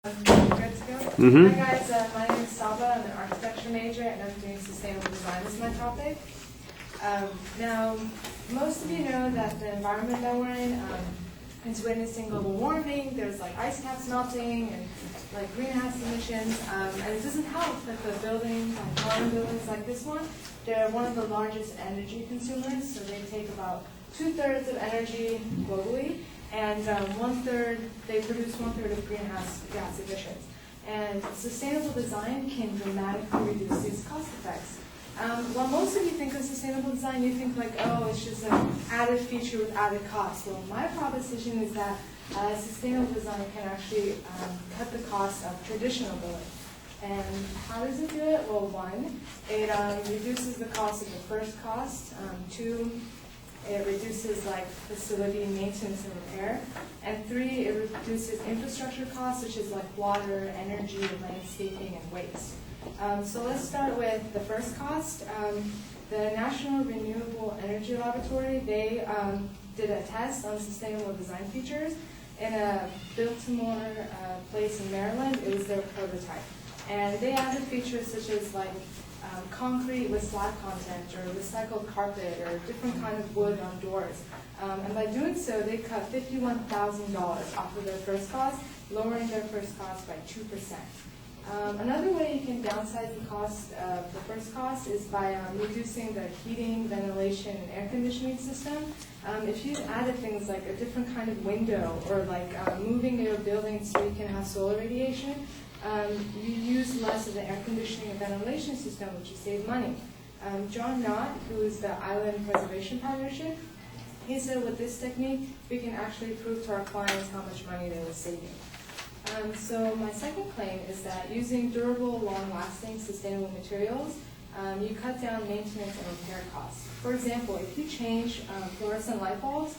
Good to go? Mm-hmm. Hi guys, my name is Saba. I'm an architecture major and I'm doing sustainable design as my topic. Now, most of you know that the environment that we're in is witnessing global warming. There's like ice caps melting and like greenhouse emissions, and it doesn't help that the buildings, like modern buildings like this one, they're one of the largest energy consumers. So they take about 2/3 of energy globally. And they produce 1/3 of greenhouse gas emissions. And sustainable design can dramatically reduce these cost effects. While most of you think of sustainable design, you think like, oh, it's just an added feature with added cost. Well, my proposition is that sustainable design can actually cut the cost of traditional building. And how does it do it? Well, one, it reduces the cost of the first cost. Two, it reduces like facility maintenance and repair. And three, it reduces infrastructure costs, such as like water, energy, landscaping, and waste. So let's start with the first cost. The National Renewable Energy Laboratory, they did a test on sustainable design features in a Biltmore place in Maryland. It was their prototype. And they added features such as like concrete with slag content, or recycled carpet, or different kind of wood on doors. And by doing so, they cut $51,000 off of their first cost, lowering their first cost by 2%. Another way you can downsize the cost of the first cost is by reducing the heating, ventilation, and air conditioning system. If you added things like a different kind of window, or like moving your building so you can have solar radiation, you use less of the air conditioning and ventilation system, which you save money. John Knott, who is the Island Preservation Partnership, he said with this technique, we can actually prove to our clients how much money they were saving. So my second claim is that using durable, long-lasting, sustainable materials, you cut down maintenance and repair costs. For example, if you change fluorescent light bulbs,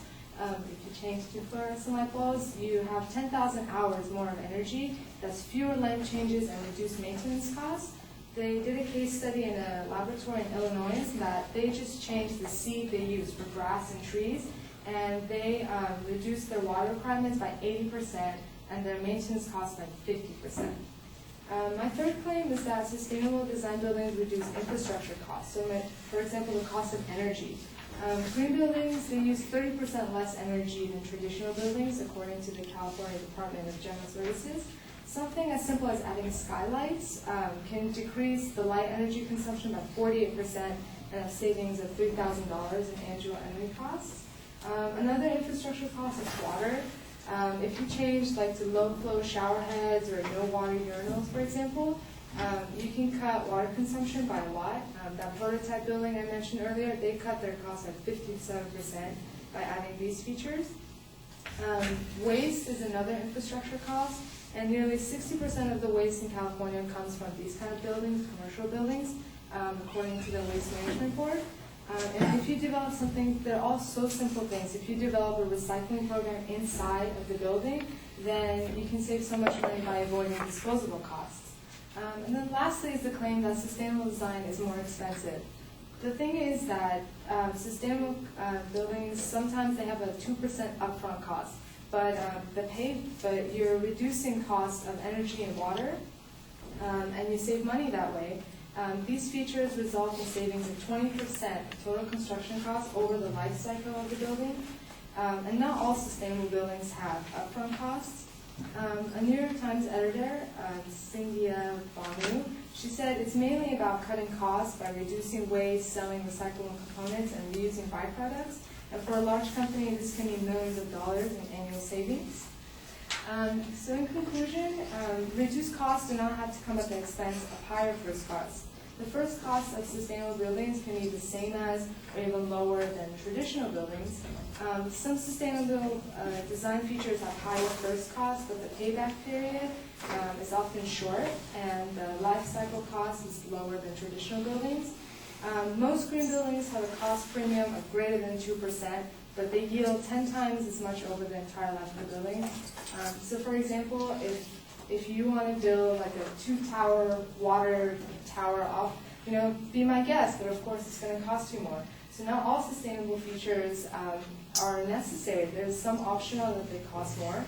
to fluorescent light bulbs, you have 10,000 hours more of energy. That's fewer lamp changes and reduced maintenance costs. They did a case study in a laboratory in Illinois that they just changed the seed they use for grass and trees, and they reduced their water requirements by 80% and their maintenance costs by 50%. My third claim is that sustainable design buildings reduce infrastructure costs. So, for example, the cost of energy. Green buildings, they use 30% less energy than traditional buildings, according to the California Department of General Services. Something as simple as adding skylights can decrease the light energy consumption by 48% and have savings of $3,000 in annual energy costs. Another infrastructure cost is water. If you change like to low-flow shower heads or no water urinals, for example, you can cut water consumption by a lot. That prototype building I mentioned earlier, they cut their cost by 57% by adding these features. Waste is another infrastructure cost, and nearly 60% of the waste in California comes from these kind of buildings, commercial buildings, according to the Waste Management Board. And if you develop something, they're all so simple things. If you develop a recycling program inside of the building, then you can save so much money by avoiding disposable costs. And then lastly is the claim that sustainable design is more expensive. The thing is that sustainable buildings, sometimes they have a 2% upfront cost, but you're reducing cost of energy and water, and you save money that way. These features result in savings of 20% total construction costs over the life cycle of the building. And not all sustainable buildings have upfront costs. A New York Times editor, Cynthia Banu, she said it's mainly about cutting costs by reducing waste, selling recyclable components, and reusing byproducts. And for a large company, this can mean millions of dollars in annual savings. So in conclusion, reduced costs do not have to come at the expense of higher first costs. The first costs of sustainable buildings can be the same as or even lower than traditional buildings. Some sustainable design features have higher first costs, but the payback period is often short, and the life cycle cost is lower than traditional buildings. Most green buildings have a cost premium of greater than 2%, but they yield 10 times as much over the entire life of the building. So for example, if you want to build like a 2-tower water tower off, be my guest, but of course it's going to cost you more. So not all sustainable features are necessary. There's some optional that they cost more.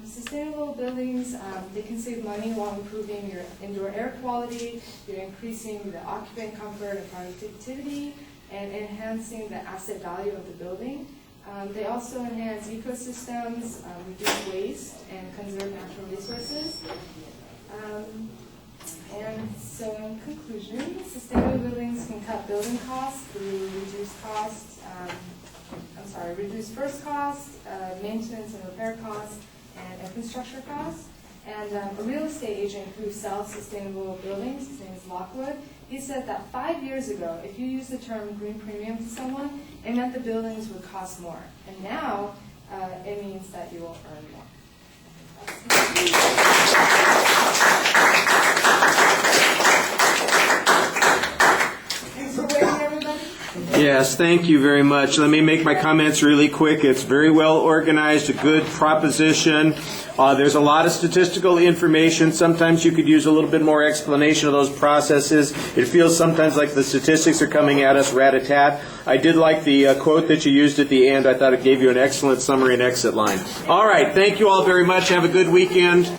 Sustainable buildings, they can save money while improving your indoor air quality, you're increasing the occupant comfort and productivity, and enhancing the asset value of the building. They also enhance ecosystems, reduce waste, and conserve natural resources. And so in conclusion, sustainable buildings can cut building costs through reduced first costs, maintenance and repair costs, and infrastructure costs. And a real estate agent who sells sustainable buildings, his name is Lockwood, he said that 5 years ago, if you used the term green premium to someone, it meant the buildings would cost more. And now, it means that you will earn more. Thanks for waiting, everybody. Yes, thank you very much. Let me make my comments really quick. It's very well organized, a good proposition. There's a lot of statistical information. Sometimes you could use a little bit more explanation of those processes. It feels sometimes like the statistics are coming at us rat-a-tat. I did like the quote that you used at the end. I thought it gave you an excellent summary and exit line. All right, thank you all very much. Have a good weekend.